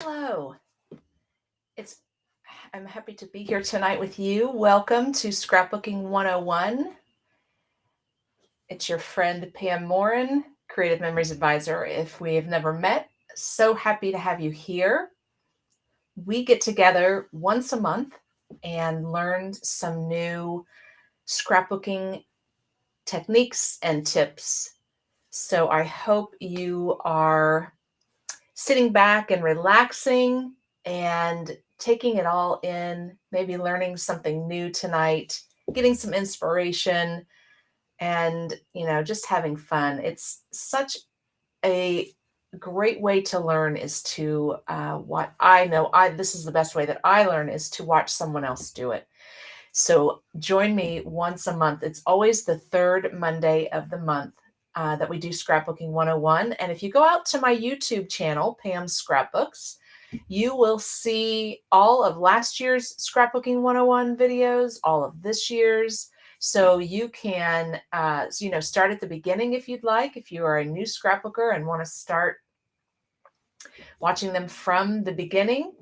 Hello. It's I'm happy to be here tonight with you. Welcome to Scrapbooking 101. It's your friend Pam Morin, Creative Memories Advisor. If we have never met, so happy to have you here. We get together once a month and learn some new scrapbooking techniques and tips. So I hope you are sitting back and relaxing and taking it all in, maybe learning something new tonight, getting some inspiration, and just having fun. It's such a great way to learn is to what I know I this is the best way that I learn is to watch someone else do it. So join me once a month. It's always the third Monday of the month that we do Scrapbooking 101. And if you go out to my YouTube channel, Pam's Scrapbooks, you will see all of last year's Scrapbooking 101 videos, all of this year's. So you can, start at the beginning if you'd like. If you are a new scrapbooker and want to start watching them from the beginning,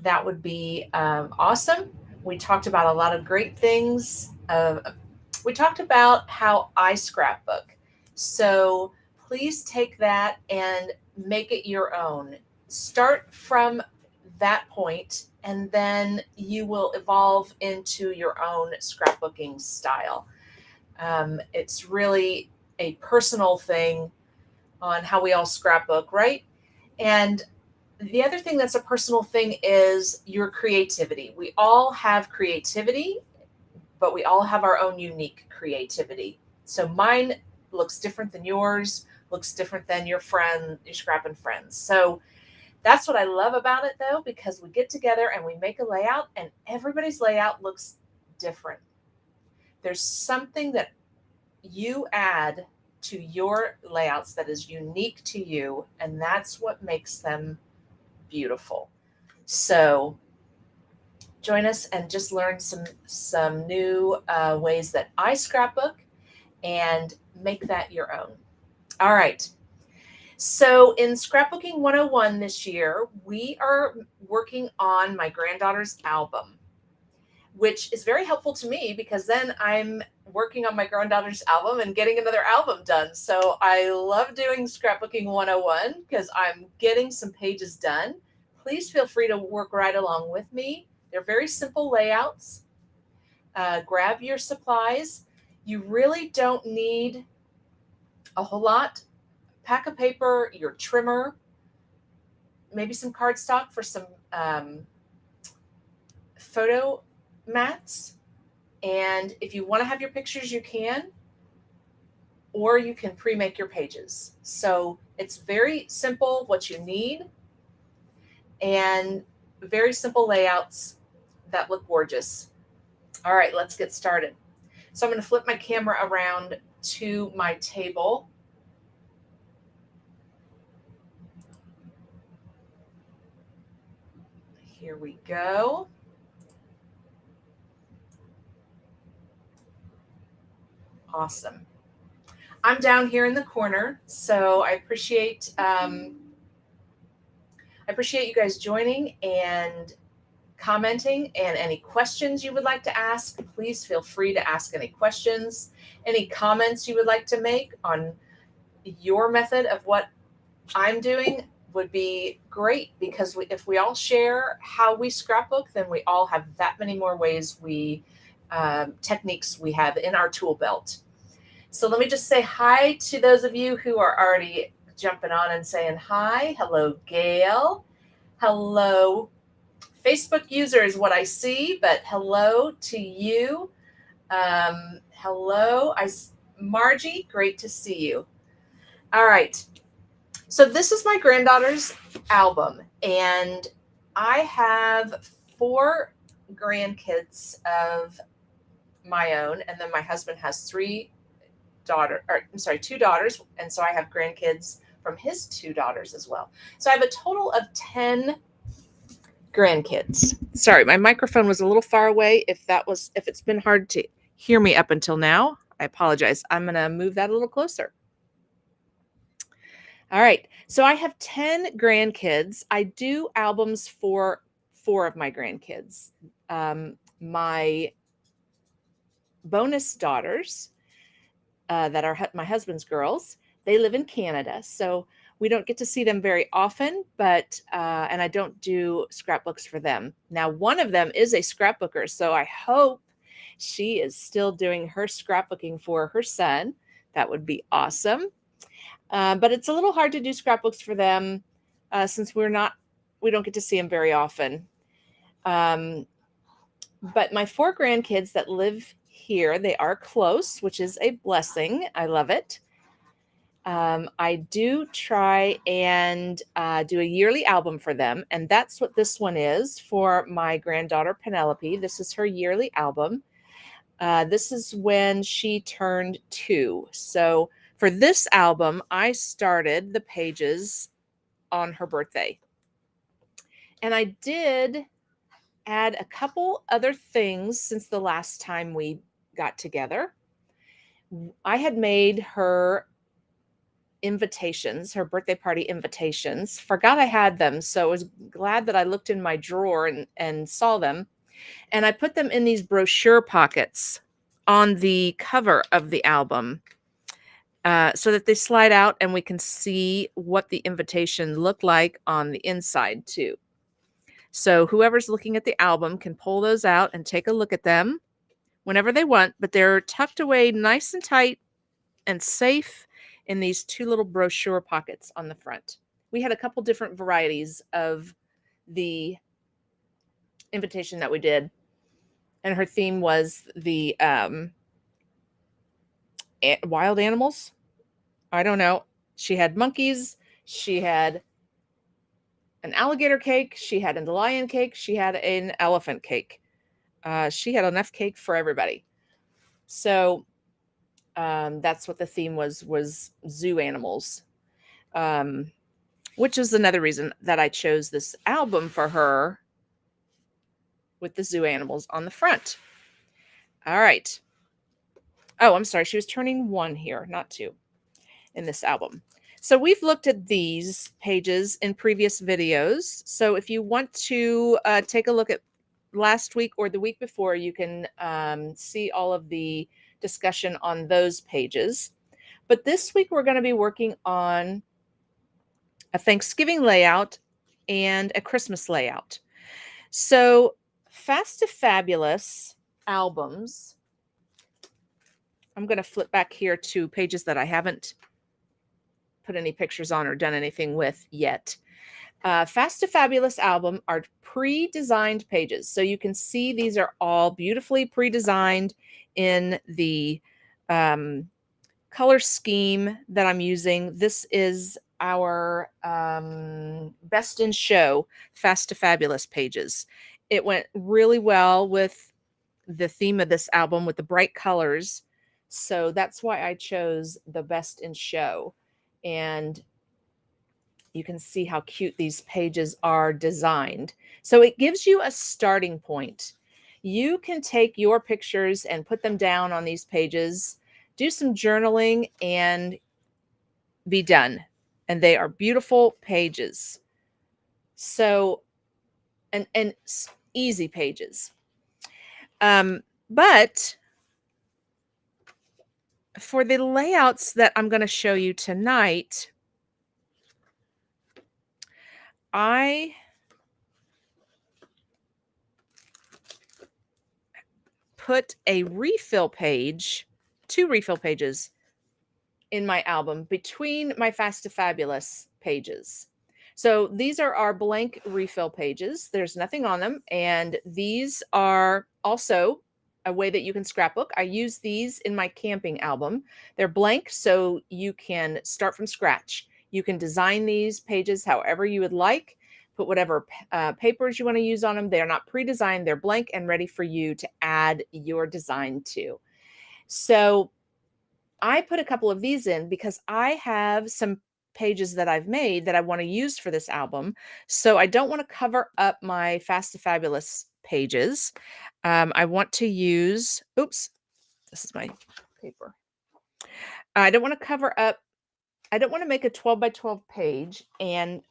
that would be awesome. We talked about a lot of great things. We talked about how I scrapbook. So please take that and make it your own. Start from that point, and then you will evolve into your own scrapbooking style. It's really a personal thing on how we all scrapbook, right? And the other thing that's a personal thing is your creativity. We all have creativity, but we all have our own unique creativity. So mine looks different than yours, looks different than your scrapping friends. So that's what I love about it though, because we get together and we make a layout and everybody's layout looks different. There's something that you add to your layouts that is unique to you, and that's what makes them beautiful. So join us and just learn some new ways that I scrapbook and make that your own. All right. So in Scrapbooking 101 this year, we are working on my granddaughter's album, which is very helpful to me because then I'm working on my granddaughter's album and getting another album done. So I love doing Scrapbooking 101 because I'm getting some pages done. Please feel free to work right along with me. They're very simple layouts. Grab your supplies. You really don't need a whole lot. Pack of paper, your trimmer, maybe some cardstock for some photo mats. And if you want to have your pictures, you can, or you can pre-make your pages. So it's very simple what you need and very simple layouts that look gorgeous. All right, let's get started. So I'm going to flip my camera around to my table. Here we go. Awesome. I'm down here in the corner, so I appreciate you guys joining and commenting, and any questions you would like to ask, please feel free to ask any questions. Any comments you would like to make on your method of what I'm doing would be great, because if we all share how we scrapbook, then we all have that many more ways techniques we have in our tool belt. So let me just say hi to those of you who are already jumping on and saying hi. Hello, Gail. Hello, Facebook user is what I see, but hello to you. Hello, Margie, great to see you. All right. So this is my granddaughter's album, and I have 4 grandkids of my own, and then my husband has 2 daughters, and so I have grandkids from his 2 daughters as well. So I have a total of 10 grandkids. Sorry, my microphone was a little far away. If it's been hard to hear me up until now, I apologize. I'm going to move that a little closer. All right. So I have 10 grandkids. I do albums for 4 of my grandkids. My bonus daughters, that are my husband's girls, they live in Canada. So we don't get to see them very often, but, and I don't do scrapbooks for them. Now, one of them is a scrapbooker. So I hope she is still doing her scrapbooking for her son. That would be awesome. But it's a little hard to do scrapbooks for them since we don't get to see them very often. But my 4 grandkids that live here, they are close, which is a blessing. I love it. I do try and do a yearly album for them, and that's what this one is for my granddaughter Penelope. This is her yearly album. This is when she turned 2. So for this album, I started the pages on her birthday. And I did add a couple other things since the last time we got together. I had made her invitations, her birthday party invitations. Forgot I had them, so I was glad that I looked in my drawer and saw them. And I put them in these brochure pockets on the cover of the album so that they slide out and we can see what the invitation looked like on the inside too. So whoever's looking at the album can pull those out and take a look at them whenever they want, but they're tucked away nice and tight and safe in these 2 little brochure pockets on the front. We had a couple different varieties of the invitation that we did, and her theme was the wild animals. I don't know. She had monkeys. She had an alligator cake. She had a lion cake. She had an elephant cake. She had enough cake for everybody. So that's what the theme was zoo animals, which is another reason that I chose this album for her with the zoo animals on the front. All right. Oh, I'm sorry. She was turning 1 here, not 2 in this album. So we've looked at these pages in previous videos. So if you want to take a look at last week or the week before, you can see all of the discussion on those pages. But this week we're going to be working on a Thanksgiving layout and a Christmas layout. So Fast to Fabulous albums, I'm going to flip back here to pages that I haven't put any pictures on or done anything with yet. Fast to Fabulous album are pre-designed pages. So you can see these are all beautifully pre-designed in the color scheme that I'm using. This is our Best in Show Fast to Fabulous pages. It went really well with the theme of this album with the bright colors. So that's why I chose the Best in Show. And you can see how cute these pages are designed. So it gives you a starting point. You can take your pictures and put them down on these pages, do some journaling, and be done. And they are beautiful pages. So, and easy pages. But for the layouts that I'm going to show you tonight, I put a refill page, 2 refill pages in my album between my Fast to Fabulous pages. So these are our blank refill pages. There's nothing on them. And these are also a way that you can scrapbook. I use these in my camping album. They're blank, so you can start from scratch. You can design these pages however you would like, put whatever papers you want to use on them. They are not pre-designed. They're blank and ready for you to add your design to. So I put a couple of these in because I have some pages that I've made that I want to use for this album. So I don't want to cover up my Fast to Fabulous pages. I want to use, oops, this is my paper. I don't want to cover up I don't want to make a 12 by 12 page and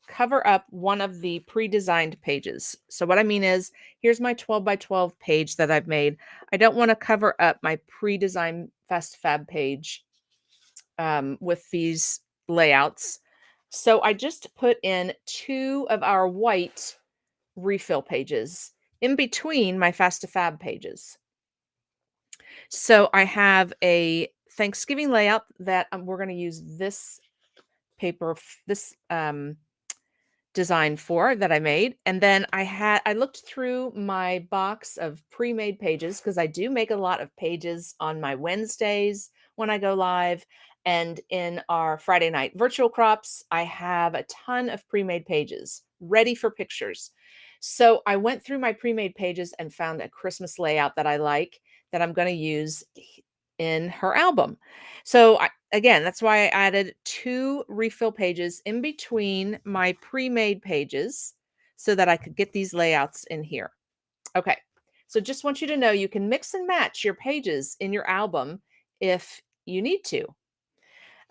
cover up one of the pre-designed pages. So what I mean is, here's my 12 by 12 page that I've made. I don't want to cover up my pre-designed Fast Fab page with these layouts. So I just put in 2 of our white refill pages in between my Fast Fab pages. So I have a Thanksgiving layout that we're going to use this paper, this design for that I made. And then I looked through my box of pre-made pages because I do make a lot of pages on my Wednesdays when I go live. And in our Friday night virtual crops, I have a ton of pre-made pages ready for pictures. So I went through my pre-made pages and found a Christmas layout that I like that I'm going to use in her album. So again, that's why I added 2 refill pages in between my pre-made pages so that I could get these layouts in here. Okay, so just want you to know you can mix and match your pages in your album if you need to.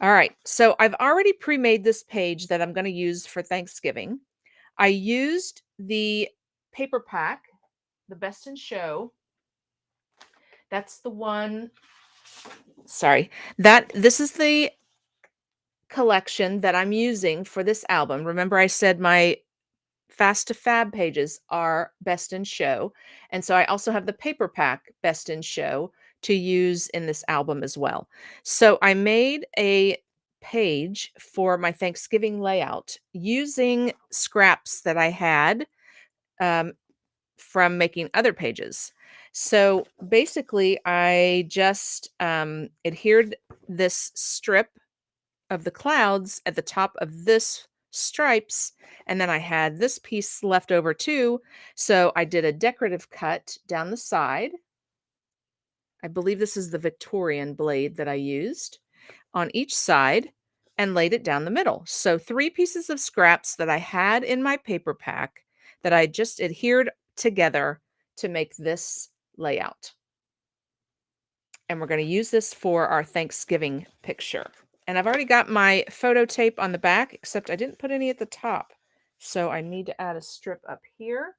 All right, so I've already pre-made this page that I'm going to use for Thanksgiving. I used the paper pack, the Best in Show. That's the one. Sorry, this is the collection that I'm using for this album. Remember, I said my Fast to Fab pages are Best in Show. And so I also have the paper pack Best in Show to use in this album as well. So I made a page for my Thanksgiving layout using scraps that I had from making other pages. So basically, I just adhered this strip of the clouds at the top of this stripes, and then I had this piece left over too. So I did a decorative cut down the side. I believe this is the Victorian blade that I used on each side and laid it down the middle. So 3 pieces of scraps that I had in my paper pack that I just adhered together to make this layout. And we're going to use this for our Thanksgiving picture. And I've already got my photo tape on the back, except I didn't put any at the top. So I need to add a strip up here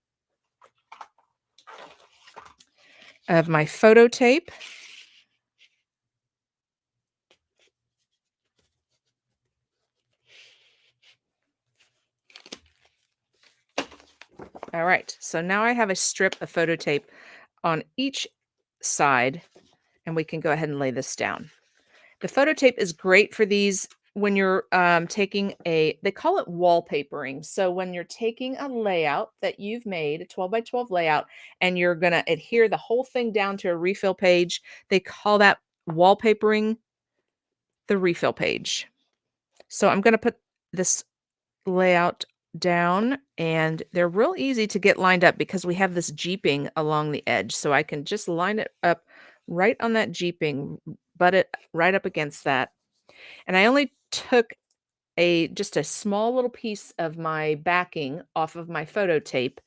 of my photo tape. All right, so now I have a strip of photo tape on each side, and we can go ahead and lay this down. The photo tape is great for these when you're taking they call it wallpapering. So when you're taking a layout that you've made, a 12 by 12 layout, and you're going to adhere the whole thing down to a refill page, they call that wallpapering the refill page. So I'm going to put this layout down, and they're real easy to get lined up because we have this jeeping along the edge. So I can just line it up right on that jeeping, butt it right up against that. And I only took just a small little piece of my backing off of my photo tape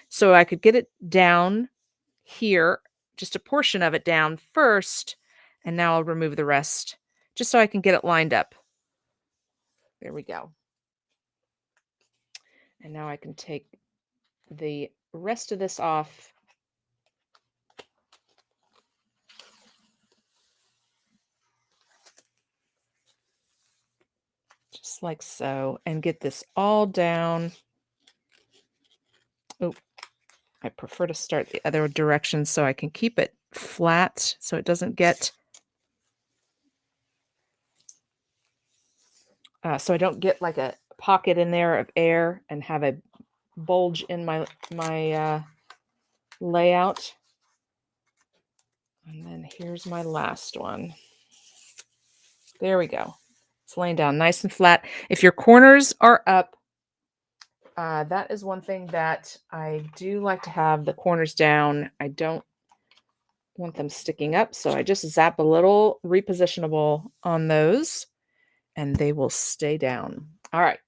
so I could get it down here, just a portion of it down first, and now I'll remove the rest just so I can get it lined up. There we go. And now I can take the rest of this off. Just like so, and get this all down. Oh, I prefer to start the other direction so I can keep it flat so it doesn't get, so I don't get like a pocket in there of air and have a bulge in my layout. And then here's my last one. There we go. It's laying down nice and flat. If your corners are up, that is one thing that I do like to have the corners down. I don't want them sticking up, so I just zap a little repositionable on those and they will stay down. All right.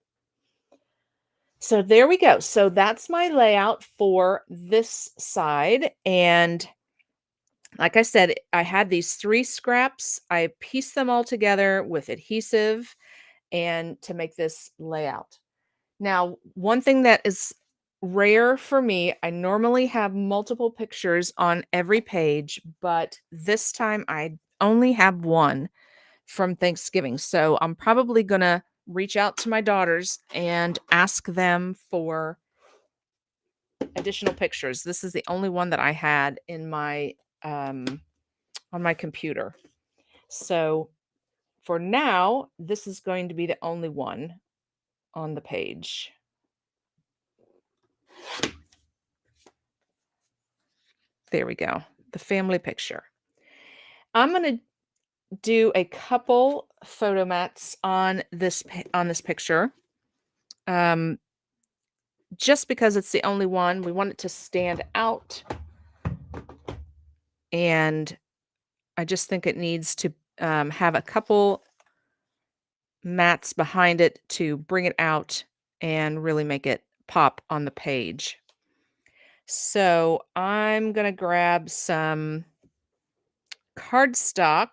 So there we go. So that's my layout for this side. And Like I said, I had these 3 scraps. I pieced them all together with adhesive and to make this layout. Now, one thing that is rare for me, I normally have multiple pictures on every page, but this time I only have 1 from Thanksgiving. So I'm probably going to reach out to my daughters and ask them for additional pictures. This is the only one that I had in my on my computer. So for now, this is going to be the only one on the page. There we go. The family picture. I'm going to do a couple photo mats on this picture. Just because it's the only one, we want it to stand out. And I just think it needs to have a couple mats behind it to bring it out and really make it pop on the page. So I'm going to grab some cardstock.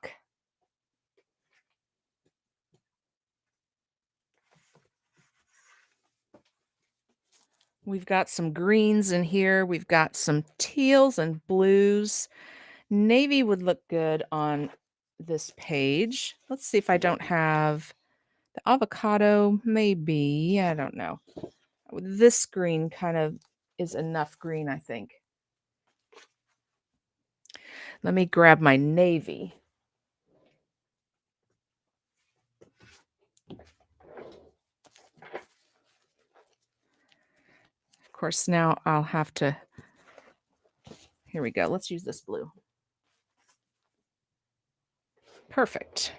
We've got some greens in here. We've got some teals and blues. Navy would look good on this page. Let's see if I don't have the avocado. Maybe. I don't know. This green kind of is enough green, I think. Let me grab my navy. Of course, now I'll have to, here we go. Let's use this blue. Perfect.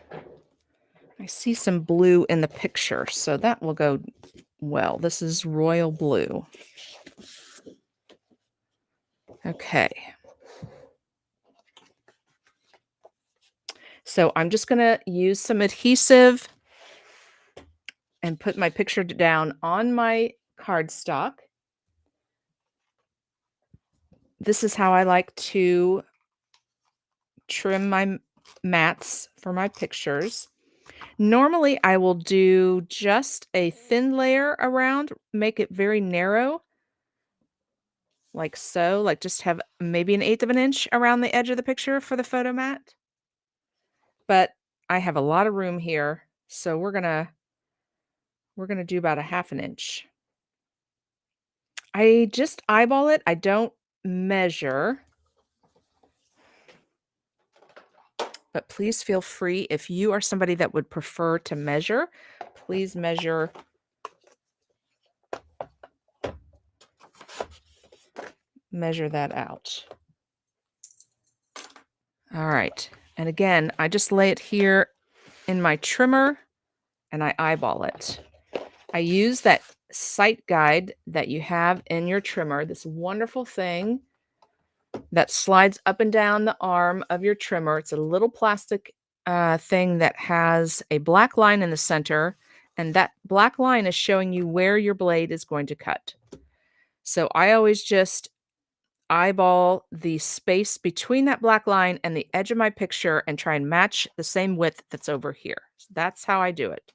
I see some blue in the picture, so that will go well. This is royal blue. Okay. So I'm just going to use some adhesive and put my picture down on my cardstock. This is how I like to trim my mats for my pictures. Normally, I will do just a thin layer around, make it very narrow, like so, like just have maybe 1/8 of an inch around the edge of the picture for the photo mat. But I have a lot of room here, so we're gonna do about 1/2 an inch. I just eyeball it. I don't measure. But please feel free, if you are somebody that would prefer to measure, please measure that out. All right. And again, I just lay it here in my trimmer and I eyeball it. I use that sight guide that you have in your trimmer, this wonderful thing that slides up and down the arm of your trimmer. It's a little plastic thing that has a black line in the center, and that black line is showing you where your blade is going to cut. So I always just eyeball the space between that black line and the edge of my picture and try and match the same width that's over here. So that's how I do it.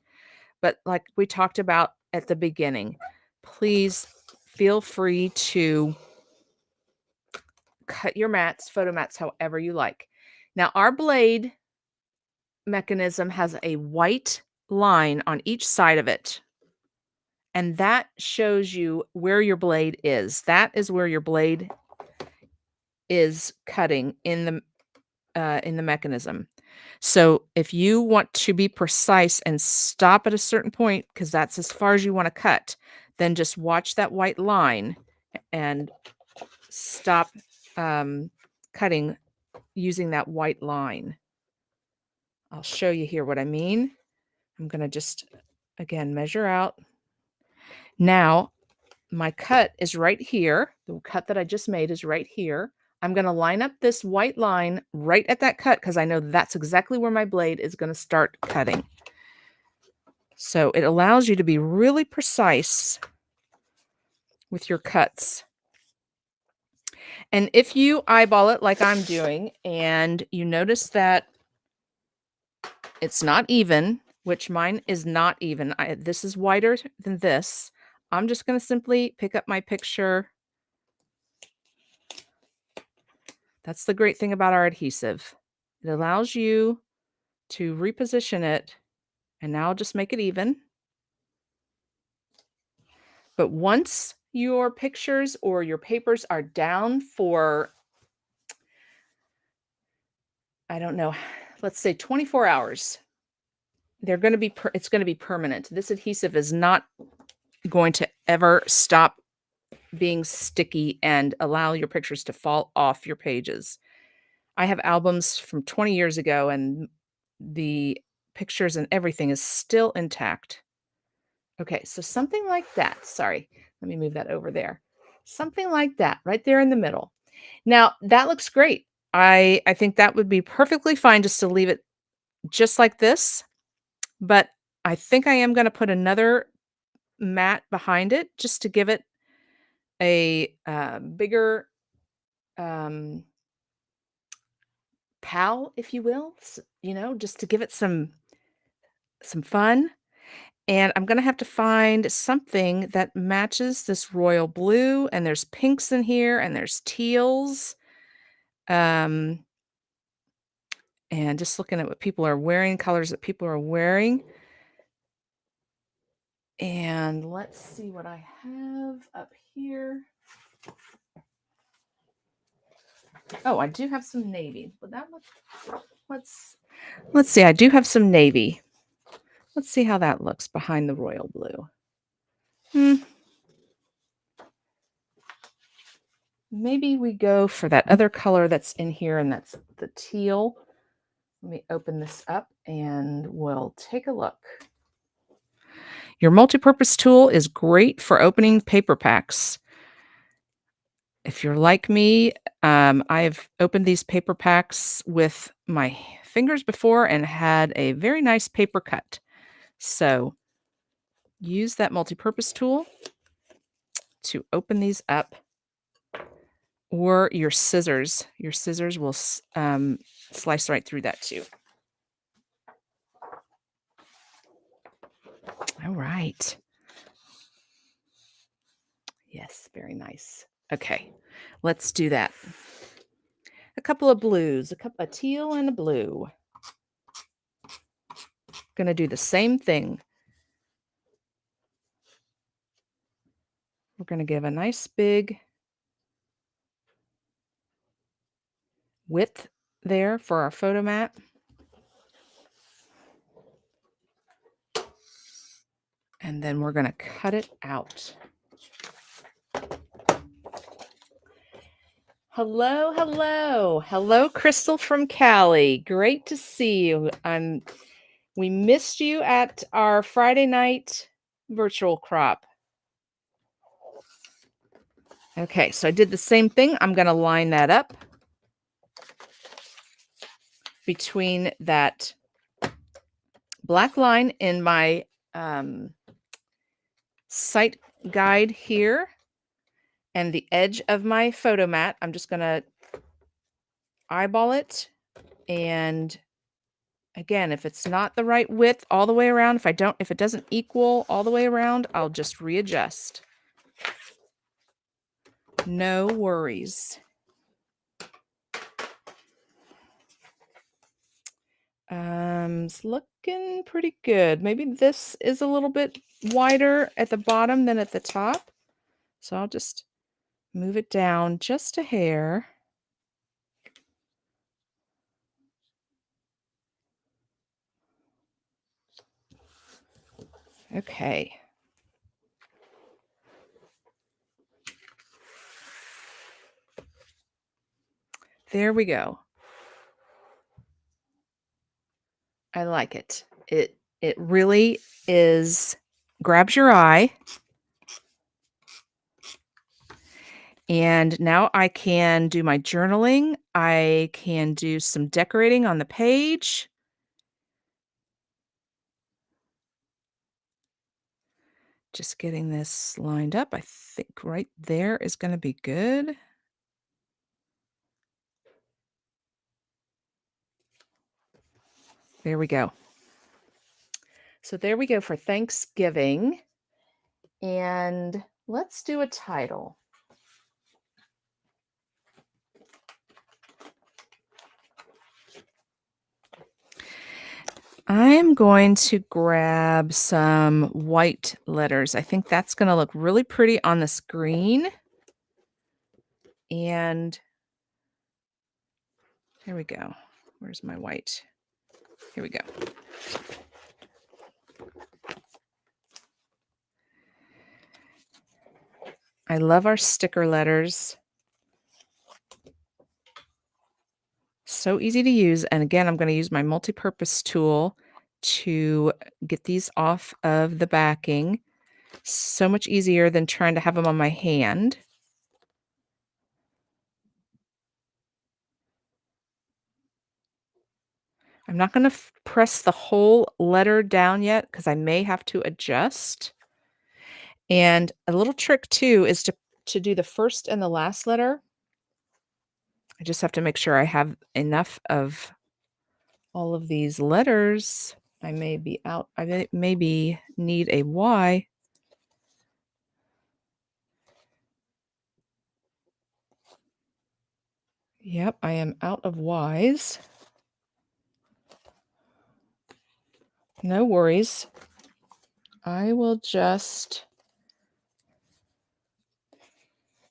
But like we talked about at the beginning, please feel free to cut your mats, photo mats, however you like. Now, our blade mechanism has a white line on each side of it. And that shows you where your blade is. That is where your blade is cutting in the mechanism. So if you want to be precise and stop at a certain point, because that's as far as you want to cut, then just watch that white line and stop cutting using that white line. I'll show you here what I mean. I'm going to just, again, measure out. Now, my cut is right here. The cut that I just made is right here. I'm going to line up this white line right at that cut because I know that's exactly where my blade is going to start cutting. So it allows you to be really precise with your cuts. And if you eyeball it like I'm doing and you notice that it's not even, which mine is not even, this is wider than this, I'm just going to simply pick up my picture. That's the great thing about our adhesive. It allows you to reposition it, and now I'll just make it even. But once your pictures or your papers are down for, I don't know, let's say 24 hours, they're going to be, it's going to be permanent. This adhesive is not going to ever stop being sticky and allow your pictures to fall off your pages. I have albums from 20 years ago and the pictures and everything is still intact. Okay, so something like that. Sorry, let me move that over there. Something like that right there in the middle. Now, that looks great. I think that would be perfectly fine just to leave it just like this, but I think I am going to put another mat behind it just to give it a bigger um, pal, if you will, just to give it some fun. And I'm gonna have to find something that matches this royal blue, and there's pinks in here, and there's teals. Um, and just looking at what people are wearing, colors that people are wearing. And let's see what I have up here. Oh, I do have some navy. Would that look? Let's see. I do have some navy. Let's see how that looks behind the royal blue. Maybe we go for that other color that's in here, and that's the teal. Let me open this up and we'll take a look. Your multi-purpose tool is great for opening paper packs. If you're like me, I've opened these paper packs with my fingers before and had a very nice paper cut. So use that multi-purpose tool to open these up, or your scissors. Your scissors will slice right through that too. All right. Yes, very nice. Okay, let's do that. A couple of blues, a teal and a blue. Gonna do the same thing. We're gonna give a nice big width there for our photo mat. And then we're gonna cut it out. Hello, hello. Hello, Crystal from Cali. Great to see you. We missed you at our Friday night virtual crop. Okay, so I did the same thing. I'm going to line that up between that black line in my site guide here and the edge of my photo mat. I'm just going to eyeball it. And again, if it's not the right width all the way around, if it doesn't equal all the way around, I'll just readjust. No worries. It's looking pretty good. Maybe this is a little bit wider at the bottom than at the top. So I'll just move it down just a hair. Okay. There we go. I like it. It really grabs your eye. And now I can do my journaling. I can do some decorating on the page. Just getting this lined up. I think right there is going to be good. There we go. So there we go for Thanksgiving. And let's do a title. I'm going to grab some white letters. I think that's going to look really pretty on the screen. And here we go. Where's my white? Here we go. I love our sticker letters. So easy to use. And again, I'm going to use my multi-purpose tool to get these off of the backing. So much easier than trying to have them on my hand. I'm not going to press the whole letter down yet because I may have to adjust. And a little trick too is to do the first and the last letter. I just have to make sure I have enough of all of these letters. I may be out. I maybe need a Y. Yep, I am out of Ys. No worries. I will just...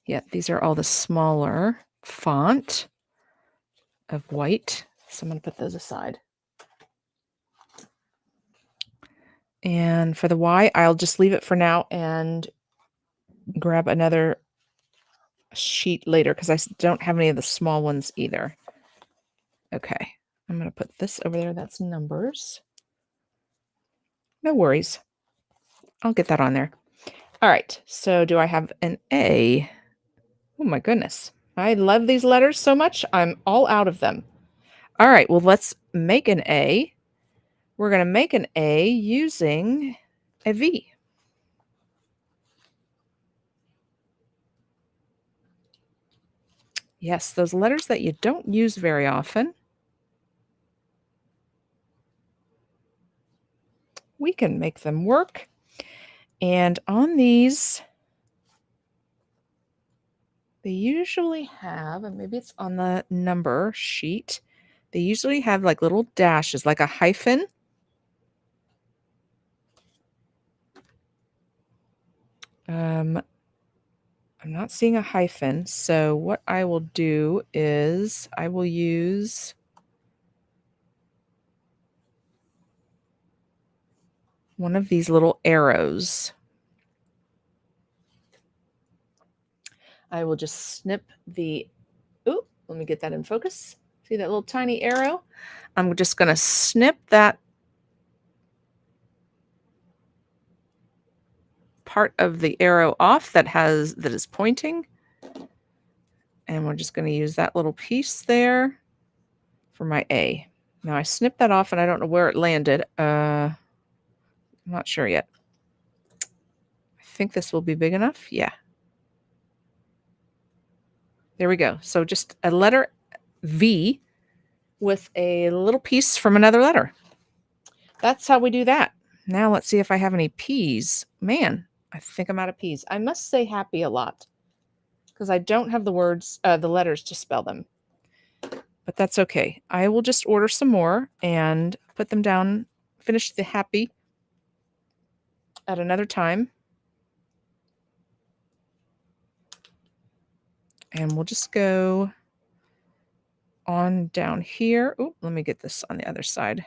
Yeah, these are all the smaller font of white. So I'm going to put those aside. And for the Y, I'll just leave it for now and grab another sheet later because I don't have any of the small ones either. Okay, I'm going to put this over there. That's numbers. No worries. I'll get that on there. All right, so do I have an A? Oh my goodness. I love these letters so much. I'm all out of them. All right, well, let's make an A. We're going to make an A using a V. Yes, those letters that you don't use very often. We can make them work. And on these, they usually have, and maybe it's on the number sheet, they usually have like little dashes, like a hyphen. I'm not seeing a hyphen, so what I will do is I will use one of these little arrows. I will just snip the, ooh, let me get that in focus. See that little tiny arrow? I'm just going to snip that part of the arrow off that is pointing. And we're just going to use that little piece there for my A. Now I snipped that off and I don't know where it landed. I'm not sure yet. I think this will be big enough. Yeah. There we go. So just a letter V with a little piece from another letter. That's how we do that. Now let's see if I have any P's. Man, I think I'm out of P's. I must say happy a lot because I don't have the words, the letters to spell them. But that's okay. I will just order some more and put them down, finish the happy at another time. And we'll just go on down here. Oh, let me get this on the other side.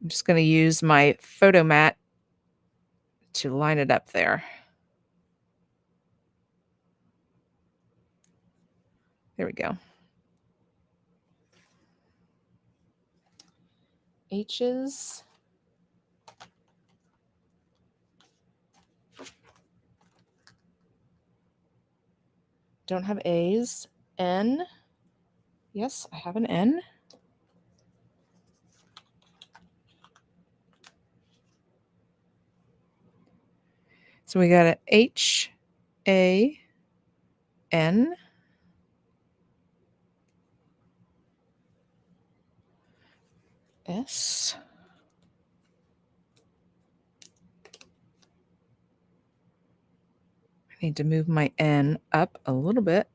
I'm just going to use my photo mat to line it up there. There we go. H's. Don't have A's. N. Yes, I have an N. So we got a H, A, N. S. I need to move my N up a little bit.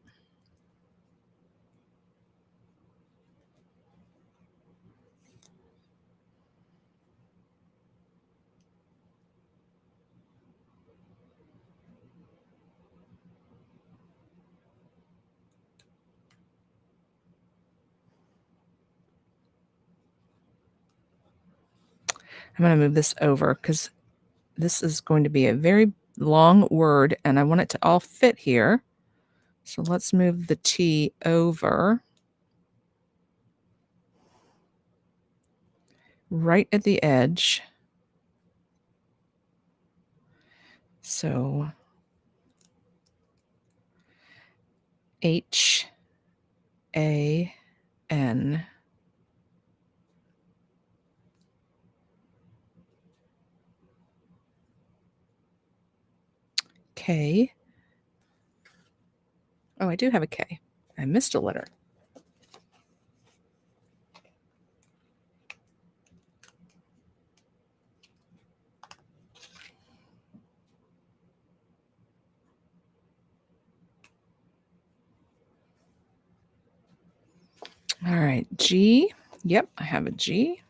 I'm going to move this over because this is going to be a very long word and I want it to all fit here. So let's move the T over right at the edge. So H-A-N. K. Oh, I do have a K. I missed a letter. All right, G. Yep, I have a G.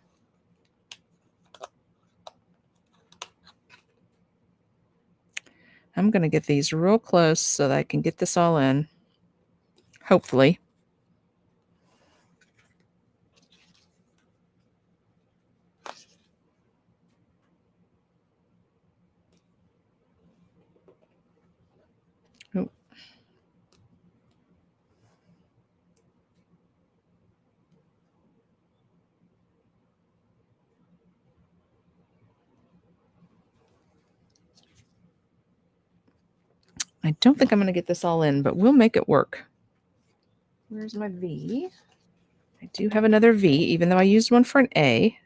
I'm going to get these real close so that I can get this all in, hopefully. Oh. I don't think I'm going to get this all in, but we'll make it work. Where's my V? I do have another V, even though I used one for an A.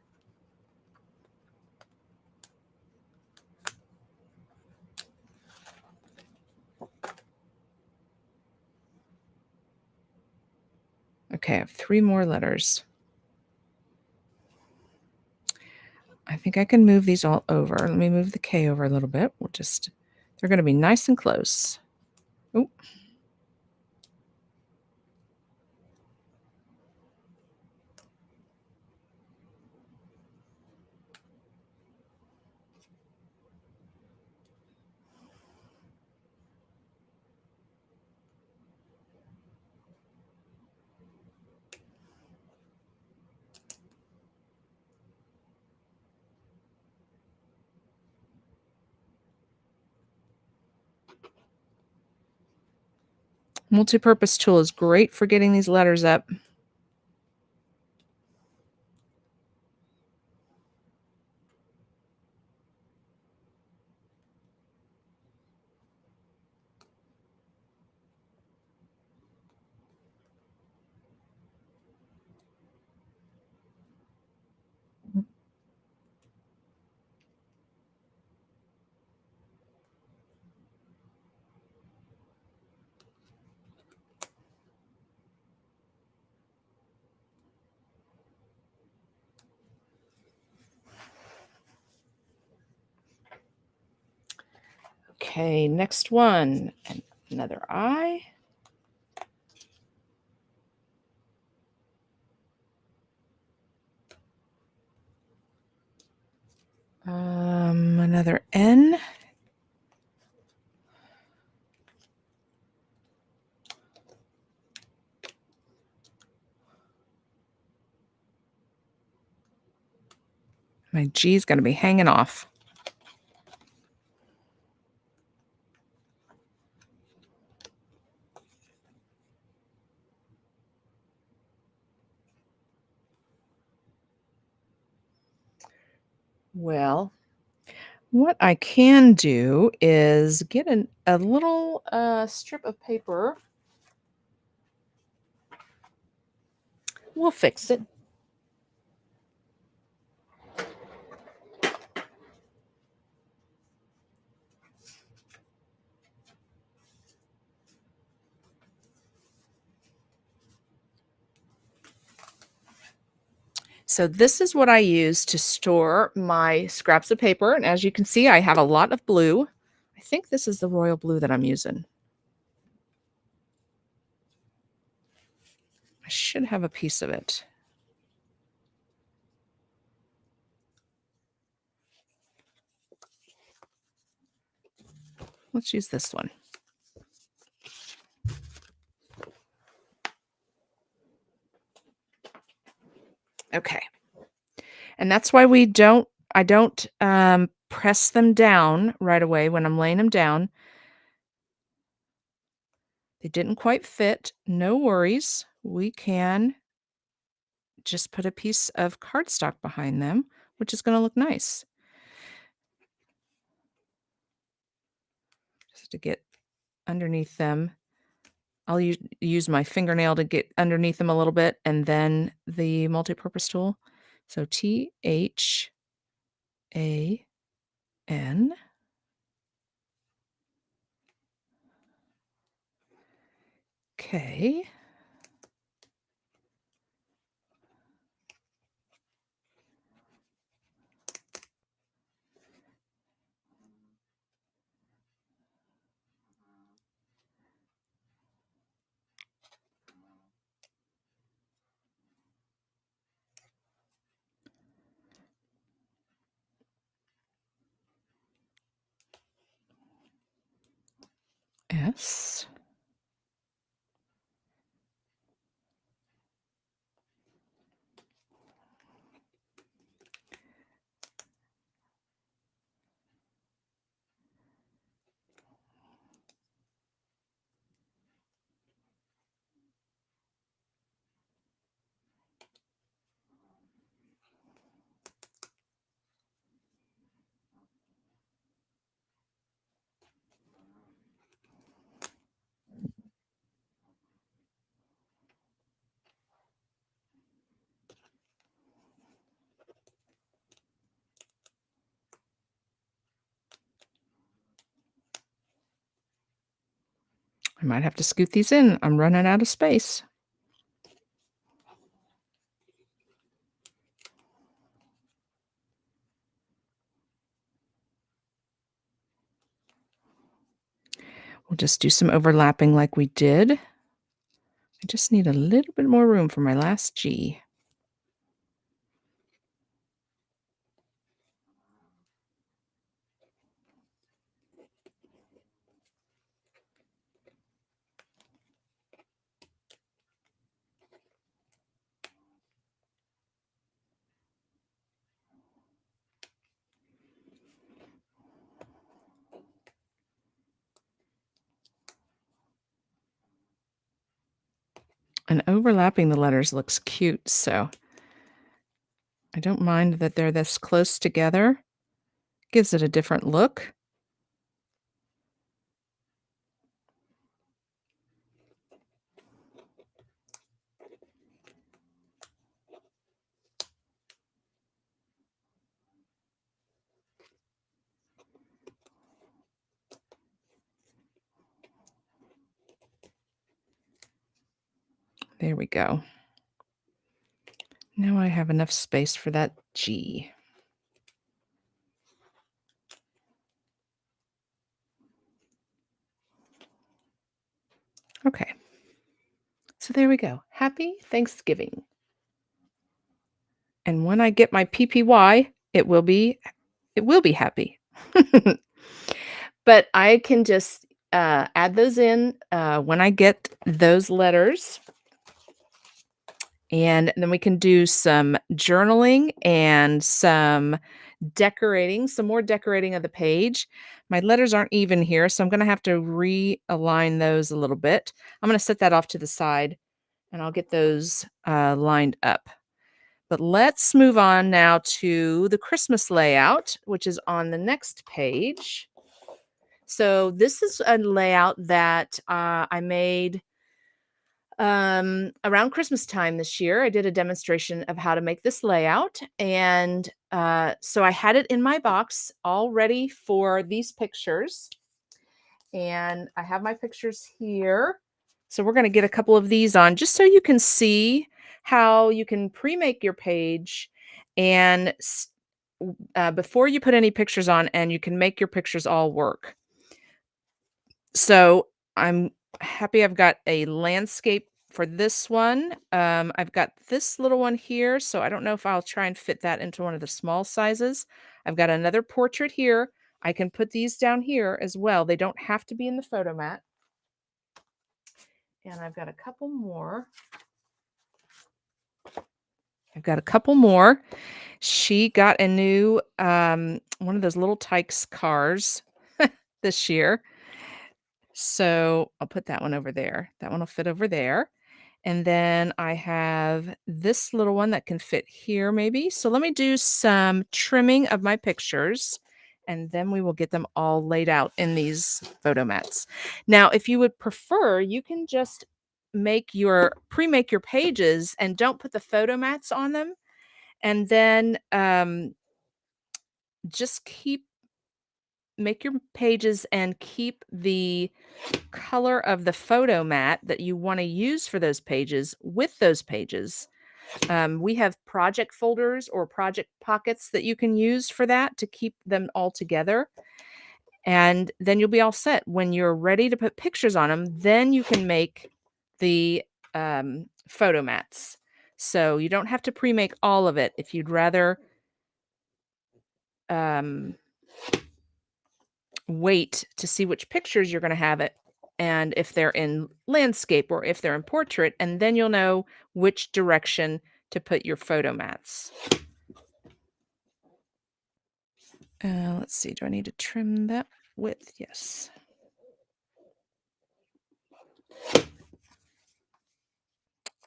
Okay, I have 3 more letters. I think I can move these all over. Let me move the K over a little bit. They're going to be nice and close. Oh. Multi-purpose tool is great for getting these letters up. Okay, next one. Another I. Another N. My G is going to be hanging off. Well, what I can do is get a little strip of paper. We'll fix it. So this is what I use to store my scraps of paper. And as you can see, I have a lot of blue. I think this is the royal blue that I'm using. I should have a piece of it. Let's use this one. Okay. And that's why I don't press them down right away when I'm laying them down. They didn't quite fit. No worries. We can just put a piece of cardstock behind them, which is going to look nice. Just to get underneath them. I'll use my fingernail to get underneath them a little bit, and then the multi-purpose tool. So T-H-A-N. Okay. S. I might have to scoot these in. I'm running out of space. We'll just do some overlapping like we did. I just need a little bit more room for my last G. And overlapping the letters looks cute, so I don't mind that they're this close together. Gives it a different look. There we go. Now I have enough space for that G. Okay. So there we go. Happy Thanksgiving. And when I get my PPY, it will be happy. But I can just add those in when I get those letters. And then we can do some journaling and some decorating, some more decorating of the page. My letters aren't even here, so I'm going to have to realign those a little bit. I'm going to set that off to the side, and I'll get those lined up. But let's move on now to the Christmas layout, which is on the next page. So this is a layout that I made around Christmas time this year. I did a demonstration of how to make this layout. And so I had it in my box all ready for these pictures. And I have my pictures here. So we're going to get a couple of these on just so you can see how you can pre-make your page and before you put any pictures on, and you can make your pictures all work. So I'm happy I've got a landscape for this one. I've got this little one here, so I don't know if I'll try and fit that into one of the small sizes. I've got another portrait here. I can put these down here as well. They don't have to be in the photo mat. And I've got a couple more. She got a new one of those little Tykes cars this year. So I'll put that one over there. That one will fit over there. And then I have this little one that can fit here maybe. So let me do some trimming of my pictures, and then we will get them all laid out in these photo mats. Now, if you would prefer, you can just pre-make your pages and don't put the photo mats on them. And then just make your pages and keep the color of the photo mat that you want to use for those pages with those pages. We have project folders or project pockets that you can use for that to keep them all together. And then you'll be all set. When you're ready to put pictures on them, then you can make the photo mats. So you don't have to pre-make all of it if you'd rather wait to see which pictures you're going to have it, and if they're in landscape or if they're in portrait, and then you'll know which direction to put your photo mats. Let's see, do I need to trim that width? Yes.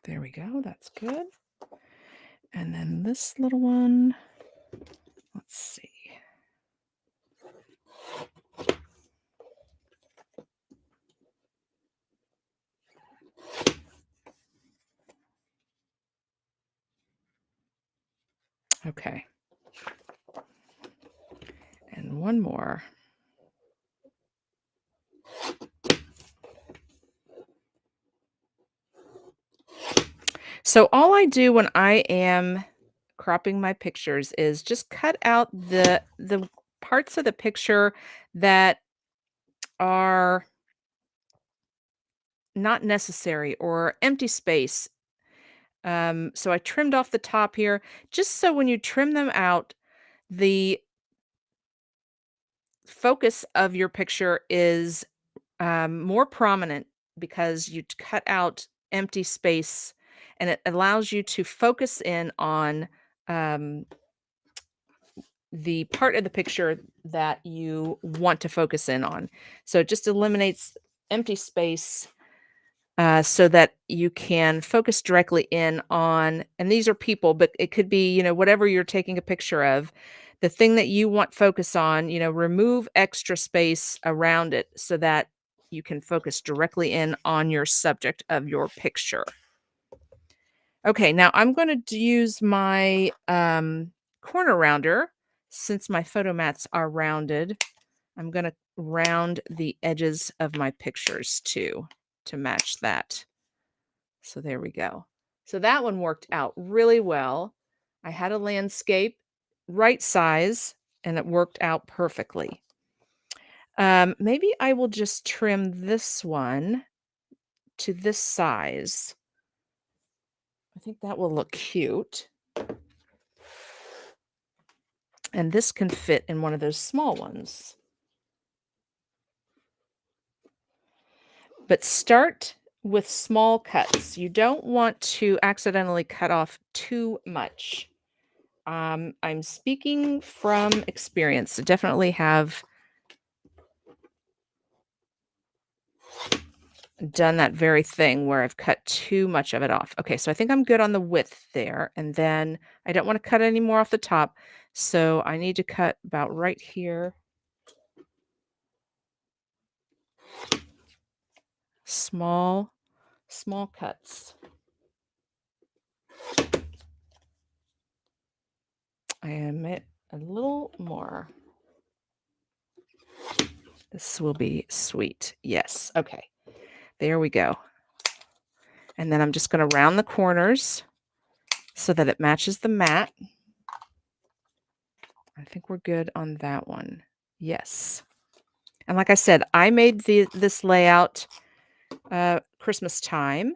There we go, that's good. And then this little one, let's see. Okay. And one more. So all I do when I am cropping my pictures is just cut out the parts of the picture that are not necessary or empty space. So I trimmed off the top here, just so when you trim them out, the focus of your picture is more prominent because you cut out empty space, and it allows you to focus in on the part of the picture that you want to focus in on. So it just eliminates empty space so that you can focus directly in on, and these are people, but it could be, whatever you're taking a picture of, the thing that you want focus on, remove extra space around it so that you can focus directly in on your subject of your picture. Okay, now I'm going to use my corner rounder. Since my photo mats are rounded, I'm going to round the edges of my pictures too to match that. So there we go. So that one worked out really well. I had a landscape, right size, and it worked out perfectly. Maybe I will just trim this one to this size. I think that will look cute. And this can fit in one of those small ones. But start with small cuts. You don't want to accidentally cut off too much. I'm speaking from experience. I definitely have done that very thing where I've cut too much of it off. Okay, so I think I'm good on the width there. And then I don't want to cut any more off the top. So I need to cut about right here. Small cuts. I omit a little more. This will be sweet. Yes. Okay. There we go. And then I'm just going to round the corners. so that it matches the mat. I think we're good on that one. Yes. And like I said, I made this layout Christmas time.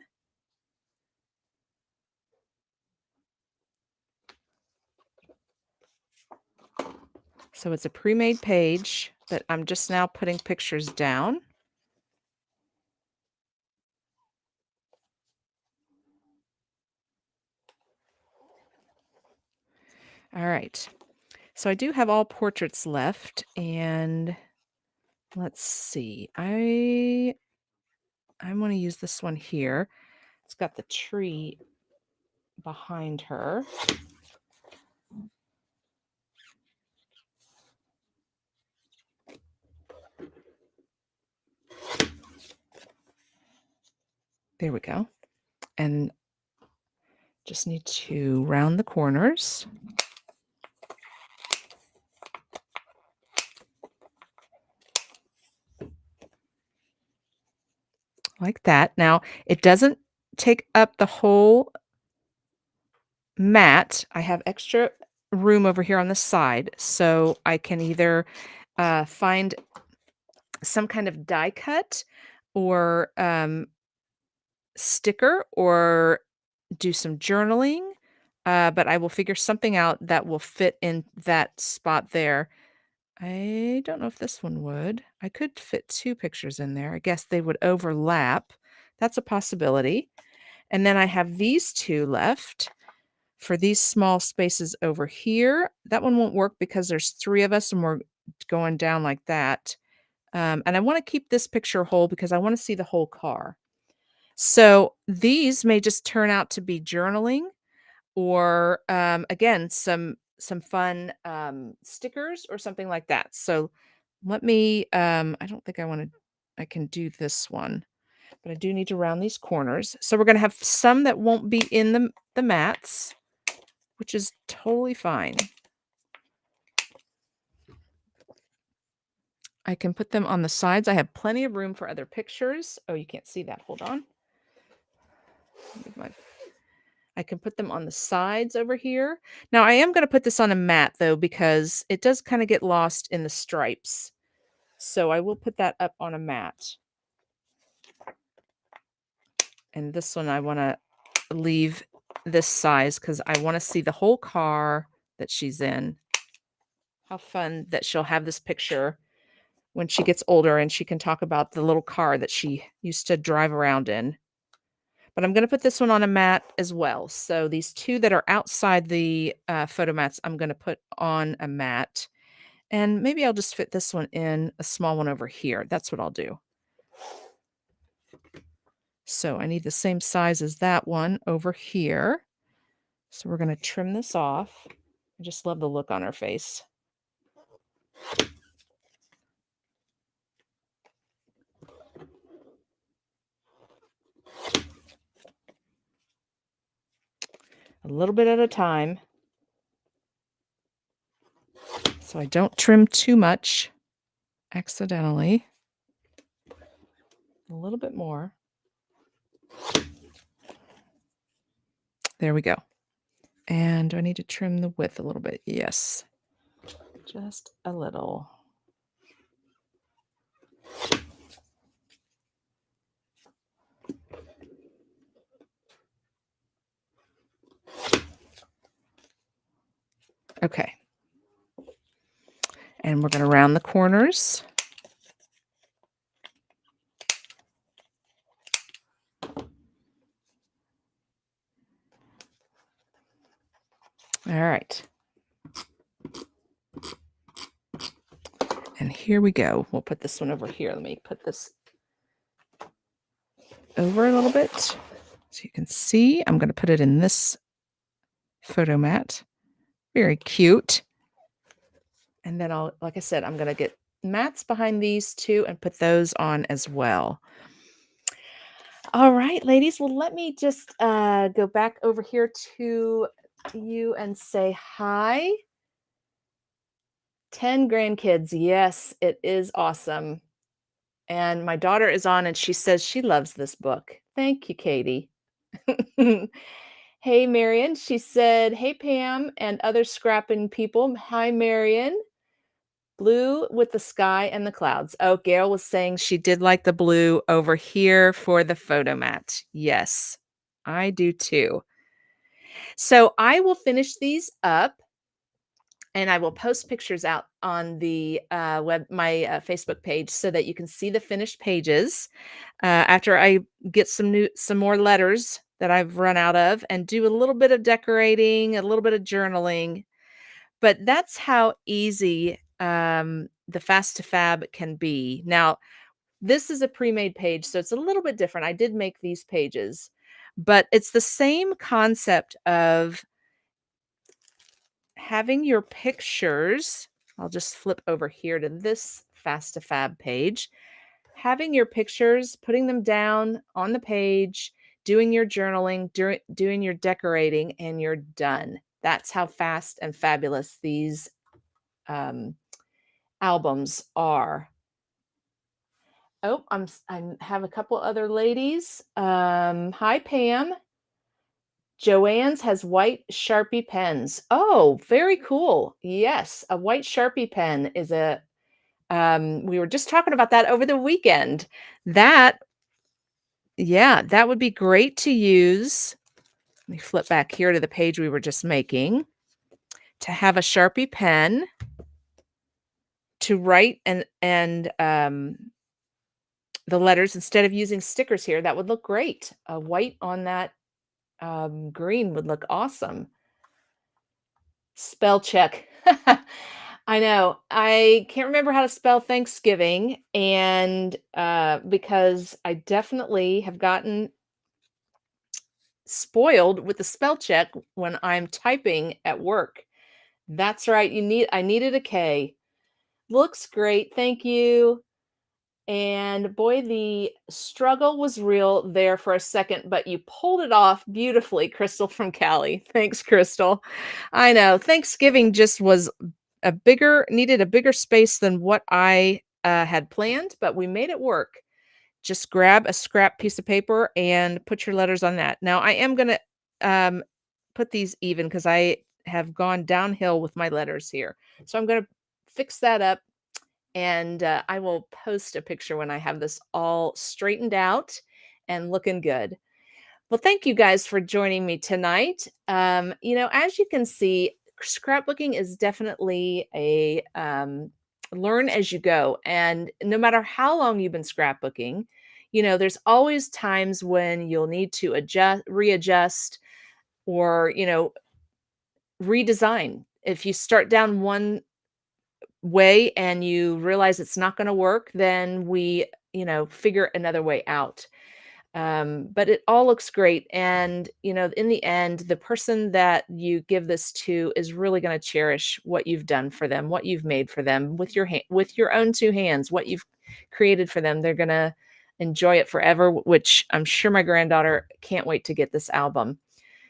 So it's a pre-made page, but I'm just now putting pictures down. All right. So I do have all portraits left, and let's see. I want to use this one here. It's got the tree behind her. There we go. And just need to round the corners. Like that. Now, it doesn't take up the whole mat. I have extra room over here on the side, so I can either find some kind of die cut or sticker or do some journaling, but I will figure something out that will fit in that spot there. I don't know if this one would. I could fit 2 pictures in there. I guess they would overlap. That's a possibility. And then I have these 2 left for these small spaces over here. That one won't work because there's 3 of us and we're going down like that. And I want to keep this picture whole because I want to see the whole car. So these may just turn out to be journaling or again some fun stickers or something like that. So let me I don't think I can do this one, but I do need to round these corners. So we're going to have some that won't be in the mats, which is totally fine. I can put them on the sides. I have plenty of room for other pictures. Oh, you can't see that. Hold on. I can put them on the sides over here. Now, I am going to put this on a mat, though, because it does kind of get lost in the stripes. So I will put that up on a mat. And this one I want to leave this size because I want to see the whole car that she's in. How fun that she'll have this picture when she gets older and she can talk about the little car that she used to drive around in. But I'm going to put this one on a mat as well. So these 2 that are outside the photo mats, I'm going to put on a mat. And maybe I'll just fit this one in, a small one over here. That's what I'll do. So I need the same size as that one over here. So we're going to trim this off. I just love the look on her face. A little bit at a time, so I don't trim too much accidentally. A little bit more. There we go. And do I need to trim the width a little bit? Yes, just a little. Okay. And we're going to round the corners. All right. And here we go. We'll put this one over here. Let me put this over a little bit so you can see. I'm going to put it in this photo mat. Very cute. And then like I said, I'm going to get mats behind these 2 and put those on as well. All right, ladies. Well, let me just go back over here to you and say hi. 10 grandkids. Yes, it is awesome. And my daughter is on and she says she loves this book. Thank you, Katie. Hey, Marion. She said, "Hey, Pam and other scrapping people. Hi, Marion. Blue with the sky and the clouds." Oh, Gail was saying she did like the blue over here for the photo mat. Yes, I do too. So I will finish these up and I will post pictures out on the my Facebook page so that you can see the finished pages after I get some more letters that I've run out of and do a little bit of decorating, a little bit of journaling. But that's how easy the Fast to Fab can be. Now, this is a pre-made page, so it's a little bit different. I did make these pages, but it's the same concept of having your pictures. I'll just flip over here to this Fast to Fab page. Having your pictures, putting them down on the page, doing your journaling, doing your decorating, and you're done. That's how fast and fabulous these um, albums are. Oh, I have a couple other ladies. Hi, Pam. Joanne's has white Sharpie pens. Oh, very cool. Yes, a white Sharpie pen is we were just talking about that over the weekend. That, yeah, that would be great to use. Let me flip back here to the page we were just making. To have a Sharpie pen to write and the letters instead of using stickers here, that would look great. A white on that green would look awesome. Spell check. I know. I can't remember how to spell Thanksgiving, and because I definitely have gotten spoiled with the spell check when I'm typing at work. That's right. I needed a K. Looks great. Thank you. And boy, the struggle was real there for a second, but you pulled it off beautifully, Crystal from Cali. Thanks, Crystal. I know Thanksgiving just was needed a bigger space than what I had planned, but we made it work. Just grab a scrap piece of paper and put your letters on that. Now I am going to put these even because I have gone downhill with my letters here. So I'm going to fix that up and I will post a picture when I have this all straightened out and looking good. Well, thank you guys for joining me tonight. As you can see, scrapbooking is definitely a learn as you go. And no matter how long you've been scrapbooking, there's always times when you'll need to readjust, or, redesign. If you start down one way and you realize it's not going to work, then we, figure another way out. But it all looks great. And, in the end, the person that you give this to is really going to cherish what you've done for them, what you've made for them with with your own two hands, what you've created for them. They're going to enjoy it forever, which I'm sure my granddaughter can't wait to get this album.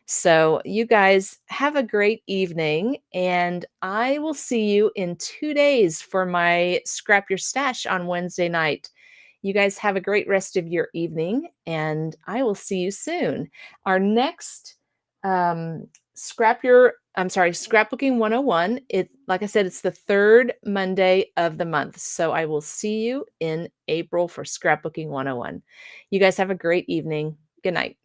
So, you guys have a great evening, and I will see you in 2 days for my Scrap Your Stash on Wednesday night. You guys have a great rest of your evening, and I will see you soon. Our next Scrapbooking 101. Like I said, it's the third Monday of the month. So I will see you in April for Scrapbooking 101. You guys have a great evening. Good night.